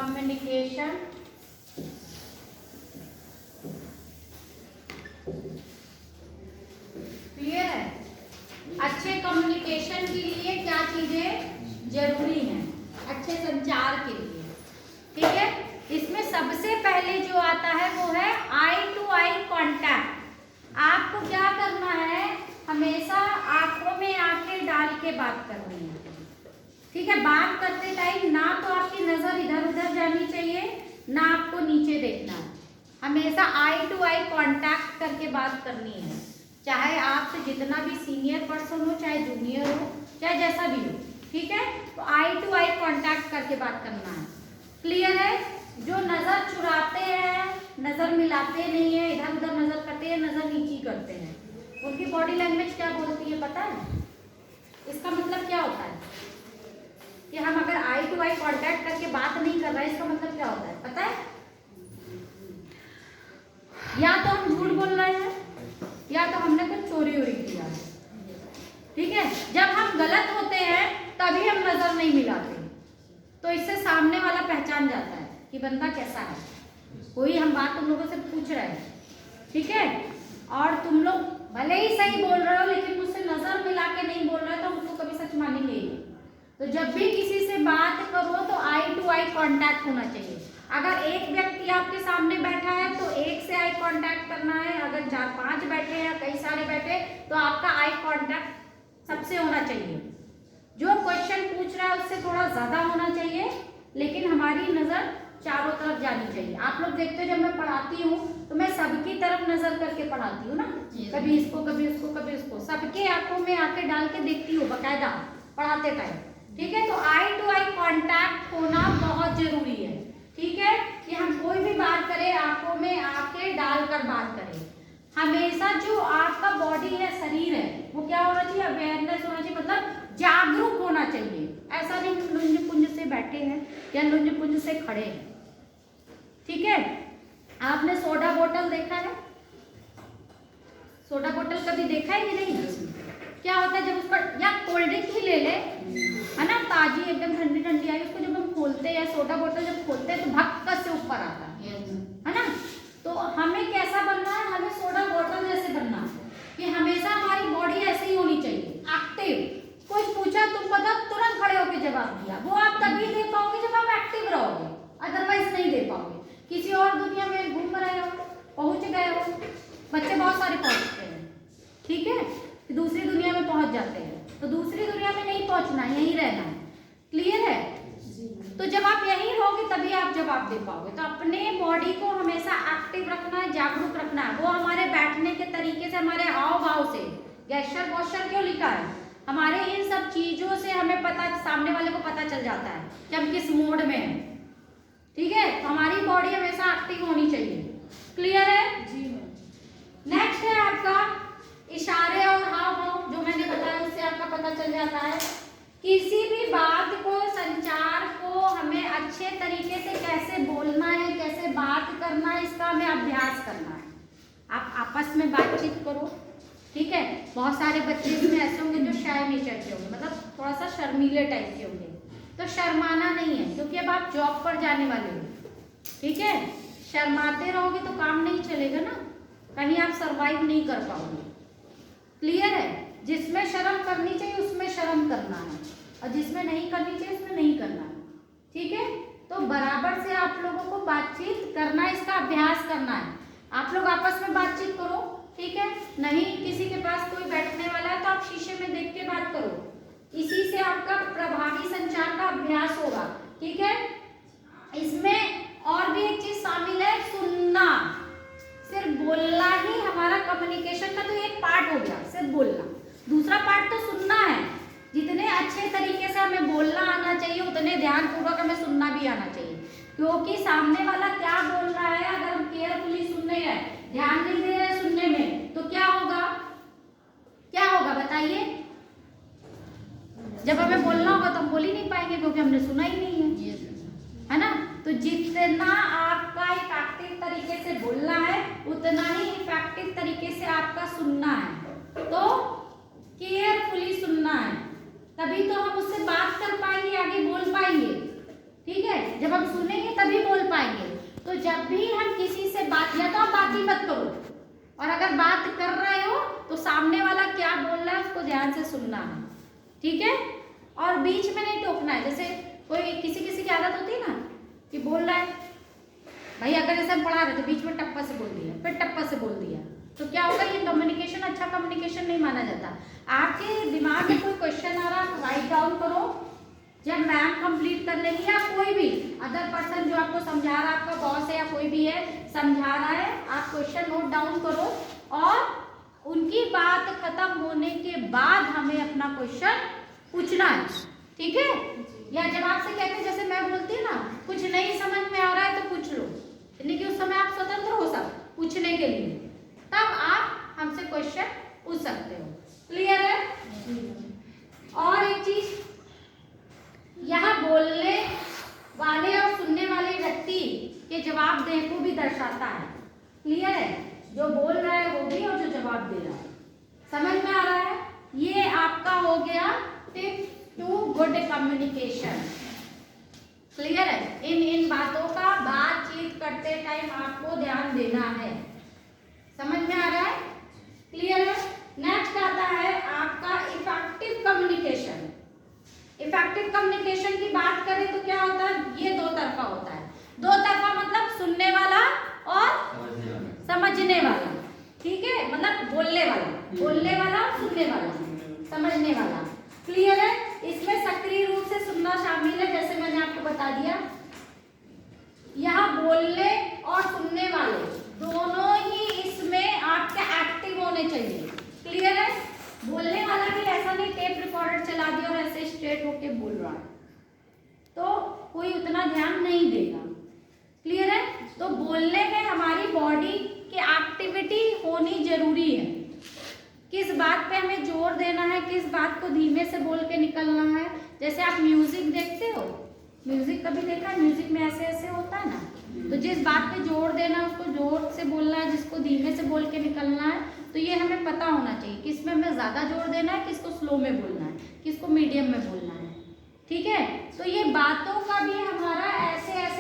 Communication clear है। अच्छे communication के लिए क्या चीजें जरूरी हैं अच्छे संचार के लिए, ठीक है। इसमें सबसे पहले जो आता है वो है आई टू आई कांटेक्ट। आपको क्या करना है, हमेशा आंखों में आंखें डाल के बात करनी है, ठीक है। बात करते टाइम ना तो आपकी नजर इधर उधर जानी चाहिए, ना आपको नीचे देखना है। हमेशा आई टू आई कांटेक्ट करके बात करनी है, चाहे आपसे जितना भी सीनियर पर्सन हो, चाहे जूनियर हो, चाहे जैसा भी हो, ठीक है। तो आई टू आई कांटेक्ट करके बात करना है, क्लियर है। जो नजर चुराते हैं, नजर मिलाते नहीं है, इधर उधर नजर करते हैं, नजर नीची करते हैं, उनकी बॉडी लैंग्वेज क्या बोलती है पता है? इसका मतलब क्या होता है कि हम अगर आई टू आई कांटेक्ट करके बात नहीं कर रहे हैं, इसका मतलब क्या होता है पता है? या तो हम झूठ बोल रहे हैं, या तो हमने कुछ चोरी वोरी किया है, ठीक है। जब हम गलत होते हैं तभी हम नजर नहीं मिलाते, तो इससे सामने वाला पहचान जाता है कि बंदा कैसा है। कोई हम बात तुम लोगों से पूछ रहे हैं, ठीक है, और तुम लोग भले ही सही बोल रहे हो लेकिन मुझसे नजर मिला के नहीं बोल रहे हो, तो मुझको कभी सच मानेंगे ही। तो जब भी किसी से बात करो तो आई टू आई कांटेक्ट होना चाहिए। अगर एक व्यक्ति आपके सामने बैठा है तो एक से आई कांटेक्ट करना है, अगर 4-5 बैठे हैं, कई सारे बैठे, तो आपका आई कांटेक्ट सबसे होना चाहिए। जो क्वेश्चन पूछ रहा है उससे थोड़ा ज्यादा होना चाहिए, लेकिन हमारी नजर चारों तरफ जानी चाहिए। आप लोग देखते हो जब मैं पढ़ाती हूँ तो मैं सबकी तरफ नजर करके पढ़ाती हूँ ना, कभी इसको कभी उसको कभी उसको, सबके आंखों में आंखें डाल के देखती हूँ बकायदा पढ़ाते टाइम, ठीक है। तो आई टू आई कांटेक्ट होना बहुत जरूरी है, ठीक है, कि हम कोई भी बात करें आंखों में आंखें डालकर बात करें। हमेशा जो आपका बॉडी है, शरीर है, वो क्या होना चाहिए, अवेयरनेस होना चाहिए, मतलब जागरूक होना चाहिए। ऐसा नहीं लुंज पुंज से बैठे हैं या लुंज पुंज से खड़े हैं, ठीक है। आपने सोडा बोतल देखा है? सोडा बोतल कभी देखा है कि नहीं? क्या होता है जब उस पर, या कोल्ड ड्रिंक ही ले ले, है ना, ताजी एकदम ठंडी ठंडी आई, उसको जब हम खोलते हैं, सोडा बोतल जब खोलते हैं तो भक्कस से ऊपर आता है ना। तो हमें कैसा बनना है, हमें सोडा बोतल जैसे बनना है कि हमेशा हमारी बॉडी ऐसे ही होनी चाहिए, एक्टिव। कुछ पूछा तुम पता तुरंत खड़े होकर जवाब दिया, वो आप तभी दे पाओगे जब आप एक्टिव रहोगे, अदरवाइज नहीं दे पाओगे। किसी और दुनिया में घूम रहे हो, पहुंच गए हो, बच्चे बहुत सारे पहुंचते हैं, ठीक है, दूसरी दुनिया में पहुंच जाते हैं, तो दूसरी दुनिया में नहीं पहुंचना, यहीं रहना है, क्लियर है। तो जब आप यहीं रहोगे तभी आप जवाब दे पाओगे। तो अपने बॉडी को हमेशा एक्टिव रखना है, जागरूक रखना है। वो हमारे बैठने के तरीके से, हमारे हाव भाव से, गेस्चर पोस्चर क्यों लिखा है, हमारे इन सब चीजों से हमें पता, सामने वाले को पता चल जाता है कि हम किस मोड में हैं, ठीक है। तो हमारी बॉडी हमेशा एक्टिव होनी चाहिए, क्लियर है जी। नेक्स्ट है आपका इशारे और हाव भाव, जो मैंने बताया उससे आपका पता चल जाता है किसी भी बात को, संचार को हमें अच्छे तरीके से कैसे बोलना है, कैसे बात करना है, इसका हमें अभ्यास करना है। आप आपस में बातचीत करो, ठीक है। बहुत सारे बच्चे इसमें ऐसे होंगे जो शाय नेचर के होंगे, मतलब थोड़ा सा शर्मीले टाइप के होंगे, तो शर्माना नहीं है, क्योंकि अब आप जॉब पर जाने वाले हो, ठीक है। शर्माते रहोगे तो काम नहीं चलेगा ना, कहीं आप सरवाइव नहीं कर पाओगे, क्लियर है। जिसमें शर्म करनी चाहिए उसमें शर्म करना है, और जिसमें नहीं करनी चाहिए उसमें नहीं करना है, ठीक है। तो बराबर से आप लोगों को बातचीत करना है, इसका अभ्यास करना है। आप लोग आपस में बातचीत करो, ठीक है। नहीं किसी के पास कोई बैठने वाला है तो आप शीशे में देख के बात करो, इसी से आपका प्रभावी संचार का अभ्यास होगा, ठीक है। इसमें और भी एक चीज शामिल है, सुनना। सिर्फ बोलना ही हमारा कम्युनिकेशन का तो एक पार्ट हो गया, सिर्फ बोलना। दूसरा पार्ट तो सुनना है। जितने अच्छे तरीके से हमें बोलना आना चाहिए उतने ध्यानपूर्वक हमें सुनना भी आना चाहिए, क्योंकि सामने वाला क्या बोल रहा है अगर हम केयरफुली सुन रहे हैं, ध्यान नहीं दे रहे सुनने में, तो क्या होगा, क्या होगा बताइए। जब हमें बोलना होगा तो हम बोल ही नहीं पाएंगे, क्योंकि हमने सुना ही नहीं है ना। तो जितना आपका इफेक्टिव तरीके से बोलना है उतना ही इफेक्टिव तरीके से आपका सुनना है। तो केयरफुली सुनना है, तभी तो हम उससे बात कर पाएंगे, आगे बोल पाएंगे, ठीक है। जब हम सुनेंगे तभी और अगर बात कर रहे हो तो सामने वाला क्या बोल रहा है उसको ध्यान से सुनना है, ठीक है। और बीच में नहीं टोकना है। जैसे कोई किसी की आदत होती है ना कि बोल रहा है भाई, अगर जैसे हम पढ़ा रहे थे बीच में टप्पा से बोल दिया, फिर टप्पा से बोल दिया, तो क्या होगा, ये कम्युनिकेशन अच्छा कम्युनिकेशन नहीं माना जाता। आपके दिमाग में कोई क्वेश्चन आ रहा है, राइट डाउन करो। जब मैम कंप्लीट कर लेंगी या कोई भी अदर पर्सन जो आपको समझा रहा है, आपका बॉस है या कोई भी है समझा रहा है, आप क्वेश्चन नोट डाउन करो और उनकी बात खत्म होने के बाद हमें अपना क्वेश्चन पूछना है, ठीक है। या जब आपसे कहते हैं, जैसे मैं बोलती हूँ ना, कुछ नहीं समझ में आ रहा है तो पूछ लो, यानी कि उस समय आप स्वतंत्र हो सब पूछने के लिए, तब आप हमसे क्वेश्चन पूछ सकते हो। क्लियर है। और एक चीज, यहाँ बोलने वाले और सुनने वाले व्यक्ति के जवाब देने को भी दर्शाता है। क्लियर है, जो बोल रहा है वो भी और जो जवाब दे रहा है, समझ में आ रहा है। ये आपका हो गया tip to good communication. Clear है। इन बातों का बातचीत करते टाइम आपको ध्यान देना है, समझ में आ रहा है। क्लियर है। नेक्स्ट आता है आपका इफेक्टिव कम्युनिकेशन। इफेक्टिव कम्युनिकेशन की बात करें तो क्या होता है, ये दो तरफा होता है। दो तरफा मतलब सुनने वाला और समझने वाला, ठीक है, मतलब बोलने वाला और सुनने वाला, समझने वाला। क्लियर है। इसमें सक्रिय रूप से सुनना शामिल है, जैसे मैंने आपको बता दिया। यहाँ बोलने और सुनने वाले दोनों ही इसमें आपके एक्टिव होने चाहिए। क्लियर है। बोलने वाला भी ऐसा नहीं टेप रिकॉर्डर चला दिया और ऐसे स्ट्रेट होके बोल रहा है तो कोई उतना ध्यान नहीं देगा। क्लियर है। तो बोलने में हमारी बॉडी की एक्टिविटी होनी जरूरी है। किस बात पे हमें जोर देना है, किस बात को धीमे से बोल के निकलना है। जैसे आप म्यूजिक देखते हो, म्यूजिक कभी देखा है, म्यूजिक में ऐसे ऐसे होता है ना, तो जिस बात पे जोर देना है उसको जोर से बोलना है, जिसको धीमे से बोल के निकलना है। तो ये हमें पता होना चाहिए किसमें हमें ज़्यादा जोर देना है, किसको स्लो में बोलना है, किसको मीडियम में बोलना है, ठीक है। तो ये बातों का भी हमारा ऐसे ऐसे